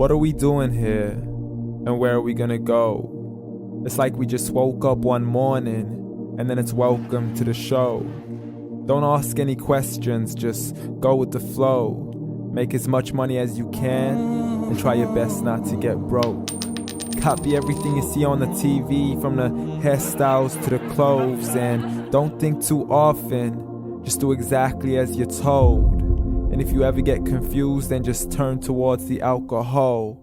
What are we doing here? And where are we gonna go? It's like we just woke up one morning and then it's welcome to the show. Don't ask any questions, just go with the flow. Make as much money as you can and try your best not to get broke. Copy everything you see on the TV, from the hairstyles to the clothes, and don't think too often, just do exactly as you're told. And if you ever get confused, then just turn towards the alcohol.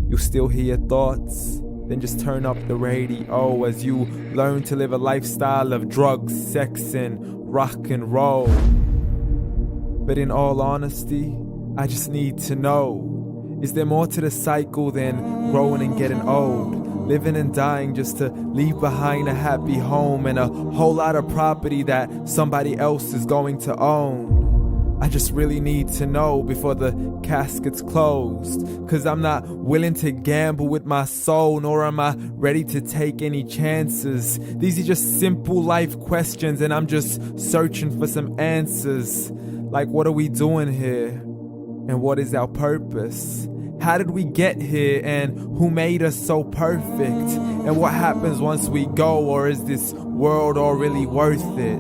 You'll still hear your thoughts, then just turn up the radio as you learn to live a lifestyle of drugs, sex, and rock and roll. But in all honesty, I just need to know, is there more to the cycle than growing and getting old? Living and dying just to leave behind a happy home and a whole lot of property that somebody else is going to own. I just really need to know before the casket's closed, 'cause I'm not willing to gamble with my soul, nor am I ready to take any chances. These are just simple life questions and I'm just searching for some answers. Like, what are we doing here? And what is our purpose? How did we get here, and who made us so perfect? And what happens once we go, or is this world all really worth it?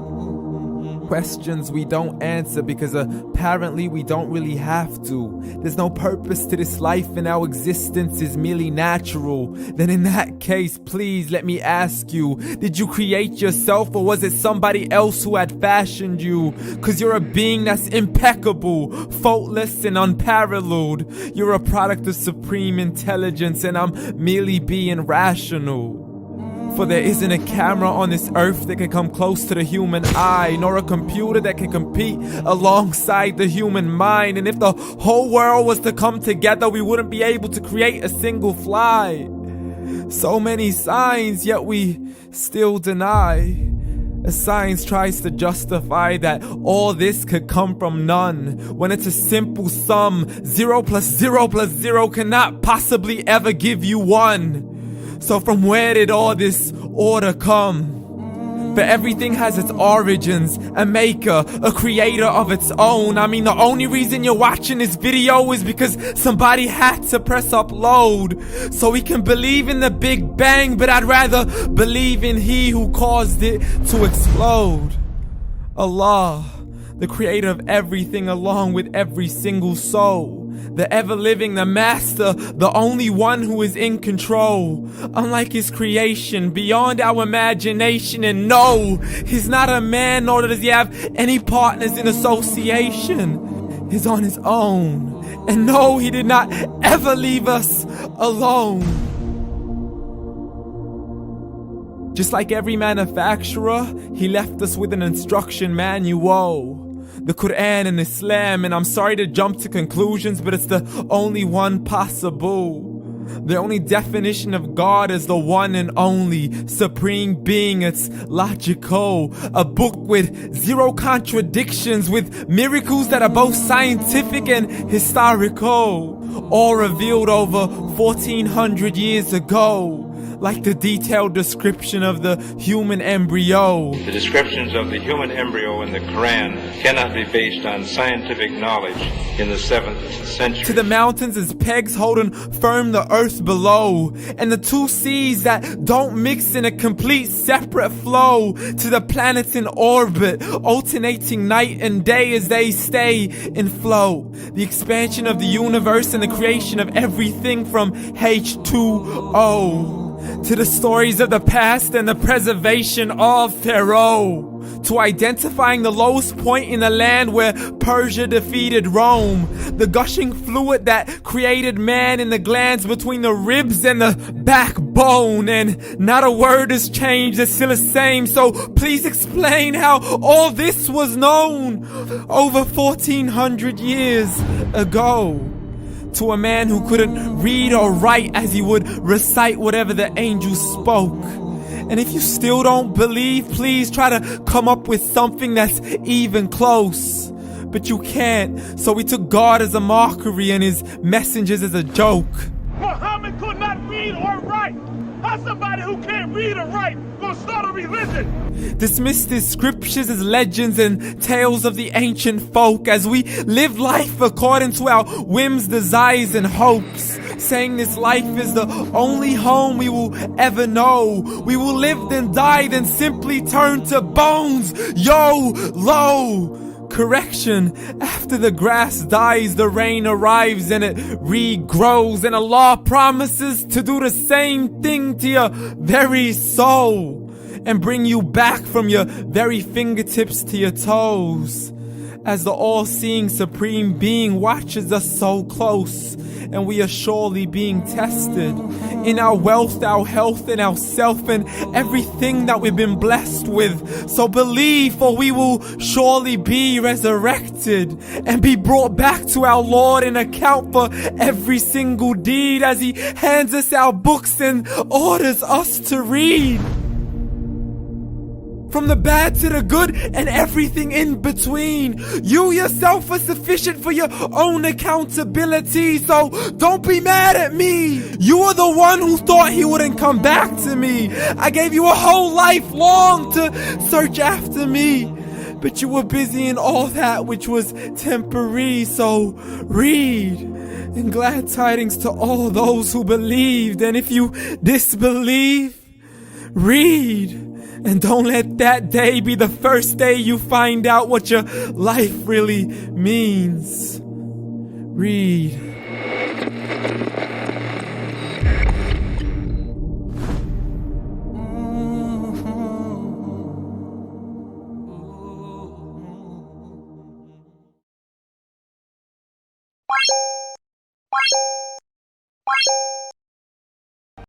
Questions we don't answer because apparently we don't really have to. There's no purpose to this life and our existence is merely natural. Then in that case, please let me ask you, did you create yourself, or was it somebody else who had fashioned you? 'Cause you're a being that's impeccable, faultless and unparalleled. You're a product of supreme intelligence and I'm merely being rational. For there isn't a camera on this earth that can come close to the human eye, nor a computer that can compete alongside the human mind. And if the whole world was to come together, we wouldn't be able to create a single fly. So many signs, yet we still deny. As science tries to justify that all this could come from none, when it's a simple sum. 0 plus 0 plus 0 cannot possibly ever give you 1. So from where did all this order come? For everything has its origins, a maker, a creator of its own. I mean, the only reason you're watching this video is because somebody had to press upload. So we can believe in the Big Bang, but I'd rather believe in He who caused it to explode. Allah, the creator of everything along with every single soul. The ever-living, the master, the only one who is in control. Unlike his creation, beyond our imagination. And no, he's not a man, nor does he have any partners in association. He's on his own. And no, he did not ever leave us alone. Just like every manufacturer, he left us with an instruction manual. The Quran and Islam, and I'm sorry to jump to conclusions, but it's the only one possible. The only definition of God is the one and only supreme being. It's logical. A book with 0 contradictions, with miracles that are both scientific and historical, all revealed over 1400 years ago. Like the detailed description of the human embryo. The descriptions of the human embryo in the Quran cannot be based on scientific knowledge in the 7th century. To the mountains as pegs holding firm the earth below, and the 2 seas that don't mix in a complete separate flow. To the planets in orbit, alternating night and day as they stay in flow. The expansion of the universe and the creation of everything from H2O. To the stories of the past and the preservation of Pharaoh. To identifying the lowest point in the land where Persia defeated Rome. The gushing fluid that created man in the glands between the ribs and the backbone. And not a word has changed, it's still the same. So please explain how all this was known over 1400 years ago. To a man who couldn't read or write, as he would recite whatever the angels spoke. And if you still don't believe, please try to come up with something that's even close. But you can't, so we took God as a mockery and his messengers as a joke. Muhammad could not read or write. How somebody who can't read or write gonna start a religion? Dismiss these scriptures as legends and tales of the ancient folk as we live life according to our whims, desires, and hopes. Saying this life is the only home we will ever know. We will live then die, then simply turn to bones. YOLO! Correction, after the grass dies, the rain arrives and it regrows, and Allah promises to do the same thing to your very soul and bring you back from your very fingertips to your toes, as the all-seeing supreme being watches us so close, and we are surely being tested in our wealth, our health, and our self, and everything that we've been blessed with. So believe, for we will surely be resurrected and be brought back to our Lord and account for every single deed as He hands us our books and orders us to read. From the bad to the good and everything in between. You yourself are sufficient for your own accountability, so don't be mad at me. You are the one who thought He wouldn't come back to me. I gave you a whole life long to search after me, but you were busy in all that which was temporary. So read, and glad tidings to all those who believed. And if you disbelieve, read. And don't let that day be the first day you find out what your life really means. Read.